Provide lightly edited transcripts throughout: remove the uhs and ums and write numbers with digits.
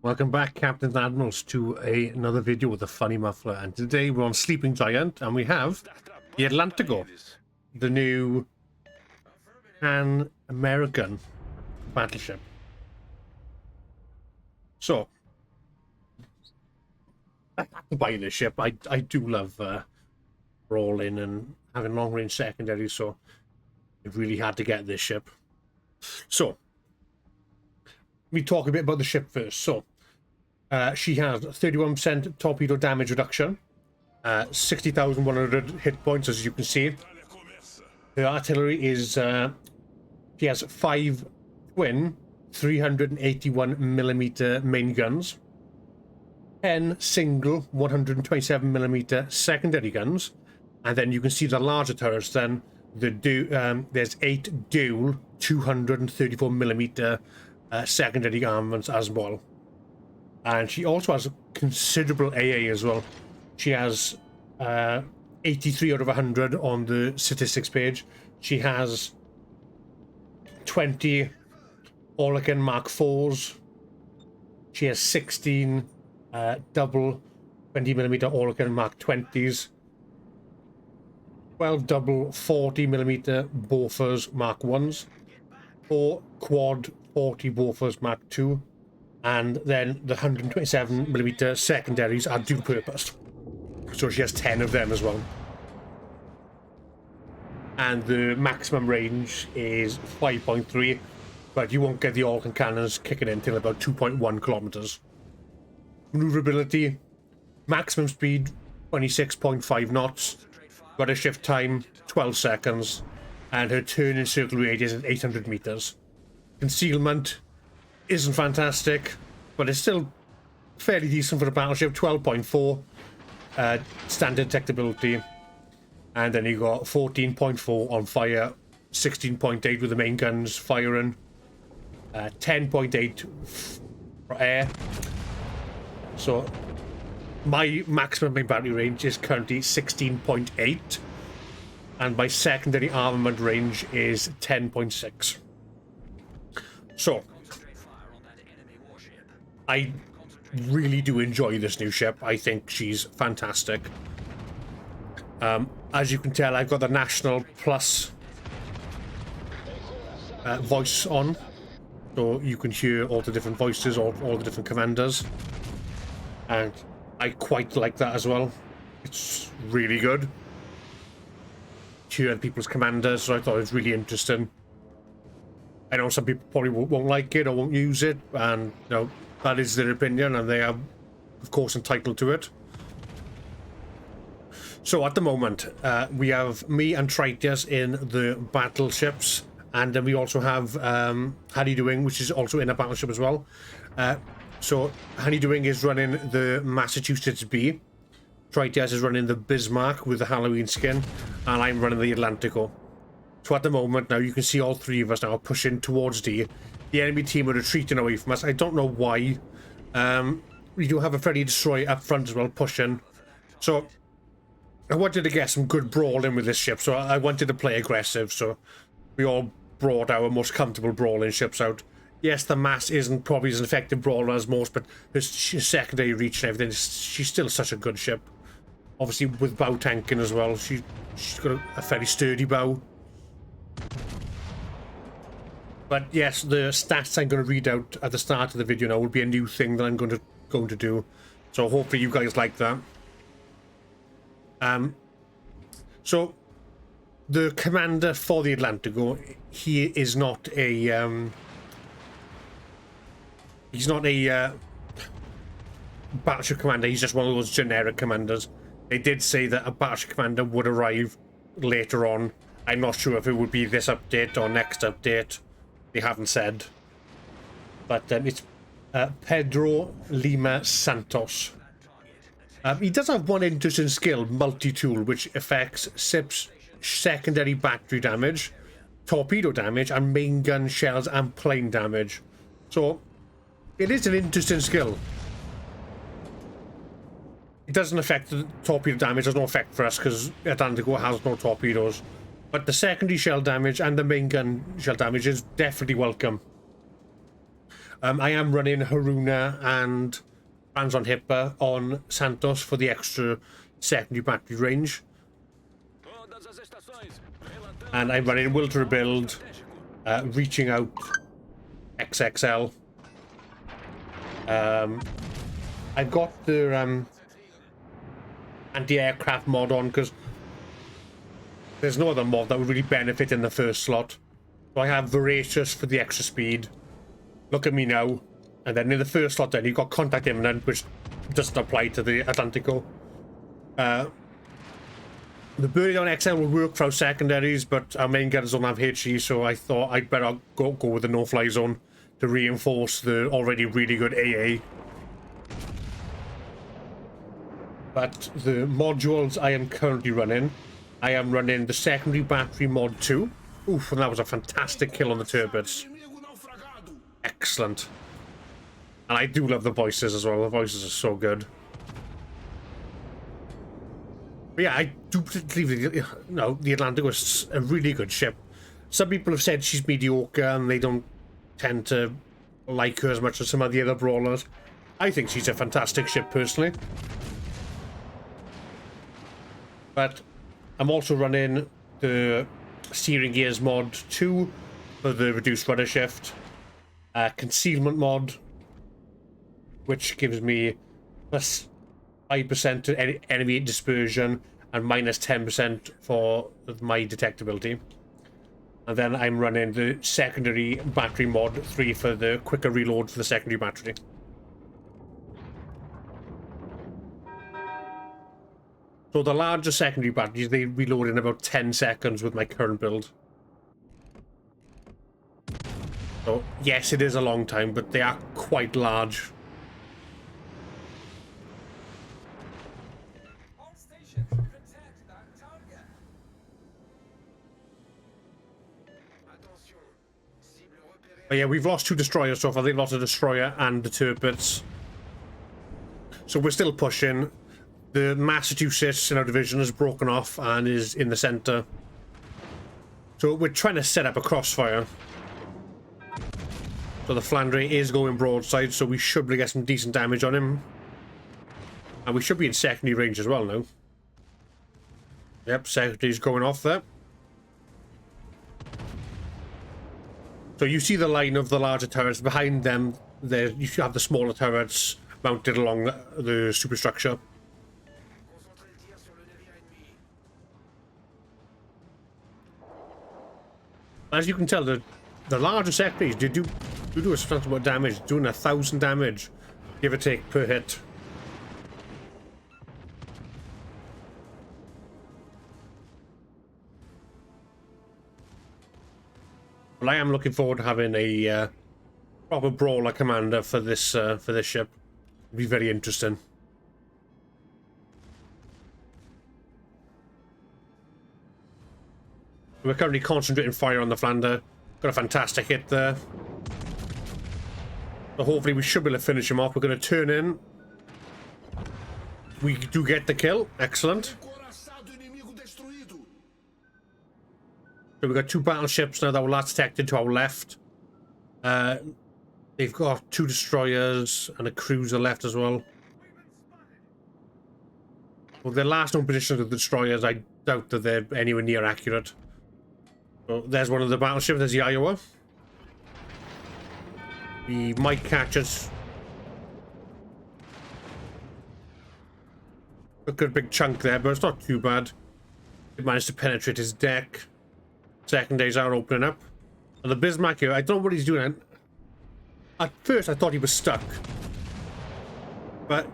Welcome back, Captains and Admirals, to another video with a funny muffler. And today we're on Sleeping Giant, and we have the Atlantico, the new Pan-American battleship. So, I had to buy this ship. I do love brawling and having long-range secondaries, so I really had to get this ship. So, we talk a bit about the ship first. So, she has 31% torpedo damage reduction, 60,100 hit points, as you can see. Her artillery is, she has 5 twin 381mm main guns, 10 single 127mm secondary guns, and then you can see the larger turrets. Then there's 8 dual 234mm secondary armaments as well. And she also has considerable AA as well. She has 83 out of 100 on the statistics page. She has 20 Orlican Mark 4s. She has 16 double 20mm Orlican Mark 20s. 12 double 40mm Bofors Mark 1s. 4 quad 40 Bofors Mark 2. And then the 127mm secondaries are dual purpose. So she has 10 of them as well. And the maximum range is 5.3, but you won't get the Orlican cannons kicking in until about 2.1 kilometers. Maneuverability, maximum speed 26.5 knots, got a shift time 12 seconds, and her turn in circle radius is 800 meters. Concealment isn't fantastic, but it's still fairly decent for a battleship. 12.4 standard detectability, and then you got 14.4 on fire, 16.8 with the main guns firing, 10.8 for air. So my maximum main battery range is currently 16.8, and my secondary armament range is 10.6. So I really do enjoy this new ship. I think she's fantastic. As you can tell, I've got the National Plus voice on, so you can hear all the different voices, all the different commanders, and I quite like that as well. It's really good. Hear people's commanders, so I thought it was really interesting. I know some people probably won't like it or won't use it, and you know, that is their opinion, and they are, of course, entitled to it. So at the moment, we have me and Tritius in the battleships, and then we also have Honey Doing, which is also in a battleship as well. So Honey Doing is running the Massachusetts B, Tritius is running the Bismarck with the Halloween skin, and I'm running the Atlantico. So at the moment now, you can see all three of us now pushing towards D. The enemy team are retreating away from us. I don't know why. We do have a Freddy Destroyer up front as well, pushing. So I wanted to get some good brawling with this ship, so I wanted to play aggressive. So we all brought our most comfortable brawling ships out. Yes, the Mass isn't probably as effective brawler as most, but her secondary reach and everything, she's still such a good ship. Obviously with bow tanking as well. She's got a fairly sturdy bow. But yes, the stats I'm going to read out at the start of the video now will be a new thing that I'm going to do. So hopefully you guys like that. So the commander for the Atlantico, he is not a he's not a battleship commander. He's just one of those generic commanders. They did say that a battleship commander would arrive later on. I'm not sure if it would be this update or next update. They haven't said. But it's Pedro Lima Santos. He does have one interesting skill, multi-tool, which affects SIP's secondary battery damage, torpedo damage, and main gun shells and plane damage. So it is an interesting skill. It doesn't affect the torpedo damage, there's no effect for us because Atlantico has no torpedoes. But the secondary shell damage and the main gun shell damage is definitely welcome. I am running Haruna and Franz on Hipper on Santos for the extra secondary battery range. And I'm running Wilter build, reaching out XXL. I've got the anti-aircraft mod on because there's no other mod that would really benefit in the first slot. So I have Voracious for the extra speed. Look at me now. And then in the first slot then you've got Contact Imminent, which doesn't apply to the Atlantico. The Burning Down XL will work for our secondaries, but our main gunners don't have HE, so I thought I'd better go with the no-fly zone to reinforce the already really good AA. But the modules I am currently running, I am running the secondary battery mod 2. Oof, and that was a fantastic kill on the turbots. Excellent. And I do love the voices as well. The voices are so good. But yeah, I do believe the Atlantico is a really good ship. Some people have said she's mediocre and they don't tend to like her as much as some of the other brawlers. I think she's a fantastic ship personally. But I'm also running the steering gears mod 2 for the reduced rudder shift. Concealment mod, which gives me plus 5% to enemy dispersion and minus 10% for my detectability. And then I'm running the secondary battery mod 3 for the quicker reload for the secondary battery. So the larger secondary batteries, they reload in about 10 seconds with my current build. So yes, it is a long time, but they are quite large. But yeah, we've lost 2 destroyers so far. They've lost a destroyer and the turbots. So we're still pushing. The Massachusetts in our division has broken off and is in the center. So we're trying to set up a crossfire. So the Flandre is going broadside, so we should be able to get some decent damage on him. And we should be in secondary range as well now. Yep, secondary's going off there. So you see the line of the larger turrets. Behind them, there you have the smaller turrets mounted along the superstructure. As you can tell, the larger secondaries do a substantial amount of damage, doing 1,000 damage, give or take, per hit. Well, I am looking forward to having a proper brawler commander for this ship. It'll be very interesting. We're currently concentrating fire on the Flander. Got a fantastic hit there. So hopefully we should be able to finish him off. We're going to turn in. We do get the kill. Excellent. So we've got 2 battleships now that were last detected to our left. They've got 2 destroyers and a cruiser left as well. Well, their last known positions of the destroyers, I doubt that they're anywhere near accurate. So there's one of the battleships. There's the Iowa. We might catch us. A good big chunk there, but it's not too bad. It managed to penetrate his deck. Secondaries are opening up. And the Bismarck here, I don't know what he's doing. At first I thought he was stuck. But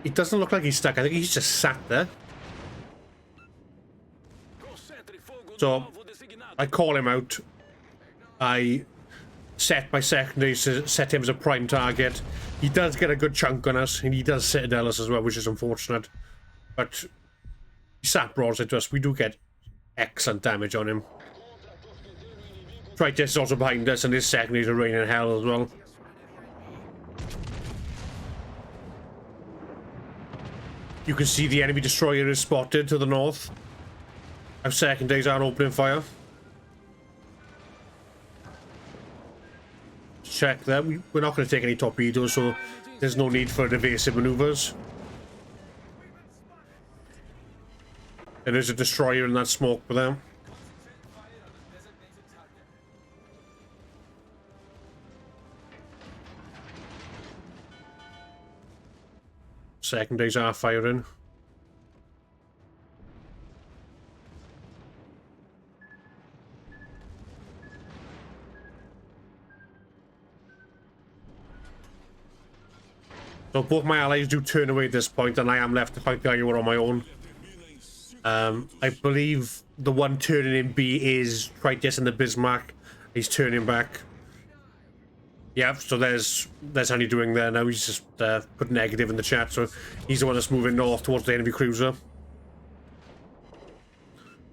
it doesn't look like he's stuck. I think he's just sat there. So I call him out. I set my secondaries to set him as a prime target. He does get a good chunk on us, and he does citadel us as well, which is unfortunate. But he sat broadside to us. We do get excellent damage on him. Tritus is also behind us, and his secondaries are raining hell as well. You can see the enemy destroyer is spotted to the north. Our secondaries are opening fire. check there. We're not going to take any torpedoes, so there's no need for evasive maneuvers. There is a destroyer in that smoke for them. Secondaries are firing. So both my allies do turn away at this point, and I am left to fight the Iowa on my own. I believe the one turning in B is Tritus in the Bismarck. He's turning back. Yeah, so there's how he's doing there now. He's just put negative in the chat, so he's the one that's moving north towards the enemy cruiser.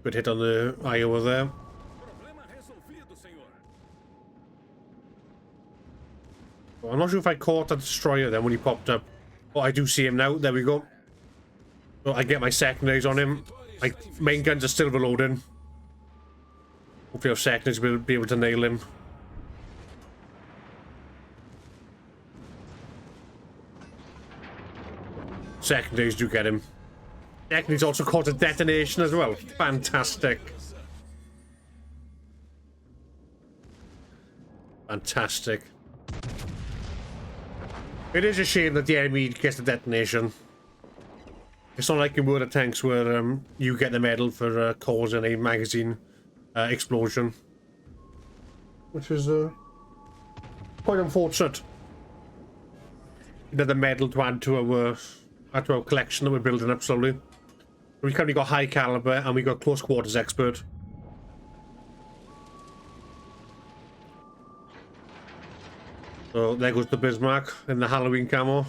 Good hit on the Iowa there. Well, I'm not sure if I caught that destroyer then when he popped up. Oh, I do see him now. There we go. So I get my secondaries on him. My main guns are still reloading. Hopefully our secondaries will be able to nail him. Secondaries do get him. Secondaries also caught a detonation as well. Fantastic. Fantastic. It is a shame that the enemy gets the detonation. It's not like in World of Tanks where you get the medal for causing a magazine explosion. Which is quite unfortunate. Another medal to add to our collection that we're building up slowly. We currently got high caliber and we got close quarters expert. So there goes the Bismarck in the Halloween camo.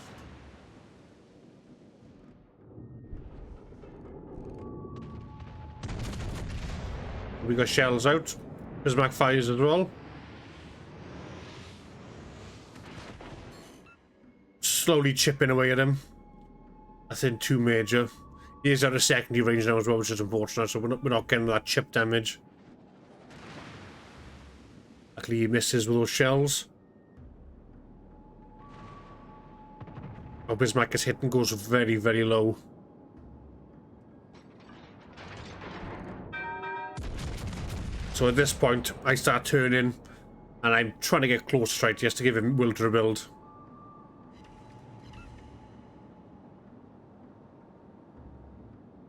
We got shells out. Bismarck fires as well. Slowly chipping away at him. Nothing too major. He is out of secondary range now as well, which is unfortunate, so we're not getting that chip damage. Luckily he misses with those shells. Oh, Bismarck gets hit and goes very, very low. So at this point, I start turning, and I'm trying to get close to Strike just to give him will to rebuild.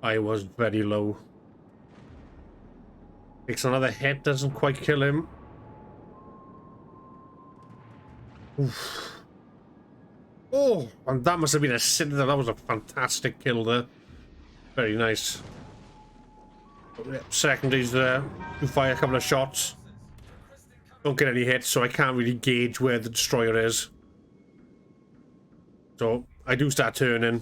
I was very low. Takes another hit, doesn't quite kill him. Oof. Oh, and that must have been a cinder. That was a fantastic kill there. Very nice. Secondaries there. You fire a couple of shots. Don't get any hits, so I can't really gauge where the destroyer is. So I do start turning.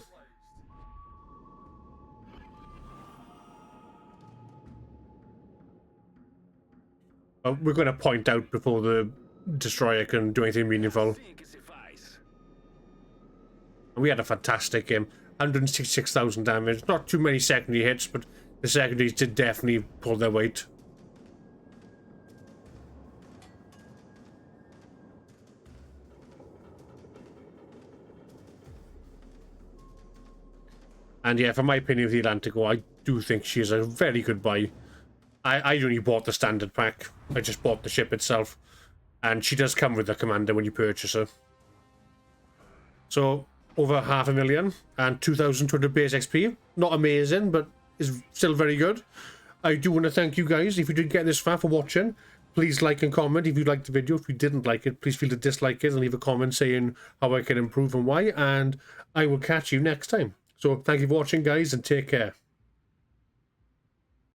We're going to point out before the destroyer can do anything meaningful. We had a fantastic game. 166,000 damage. Not too many secondary hits, but the secondaries did definitely pull their weight. And yeah, for my opinion of the Atlantico, I do think she is a very good buy. I only bought the standard pack. I just bought the ship itself. And she does come with the commander when you purchase her. So, over 500,000 and 2,200 base XP. Not amazing, but is still very good. I do want to thank you guys, if you did get this far, for watching. Please like and comment if you liked the video. If you didn't like it, please feel to dislike it and leave a comment saying how I can improve and why. And I will catch you next time. So, thank you for watching, guys, and take care.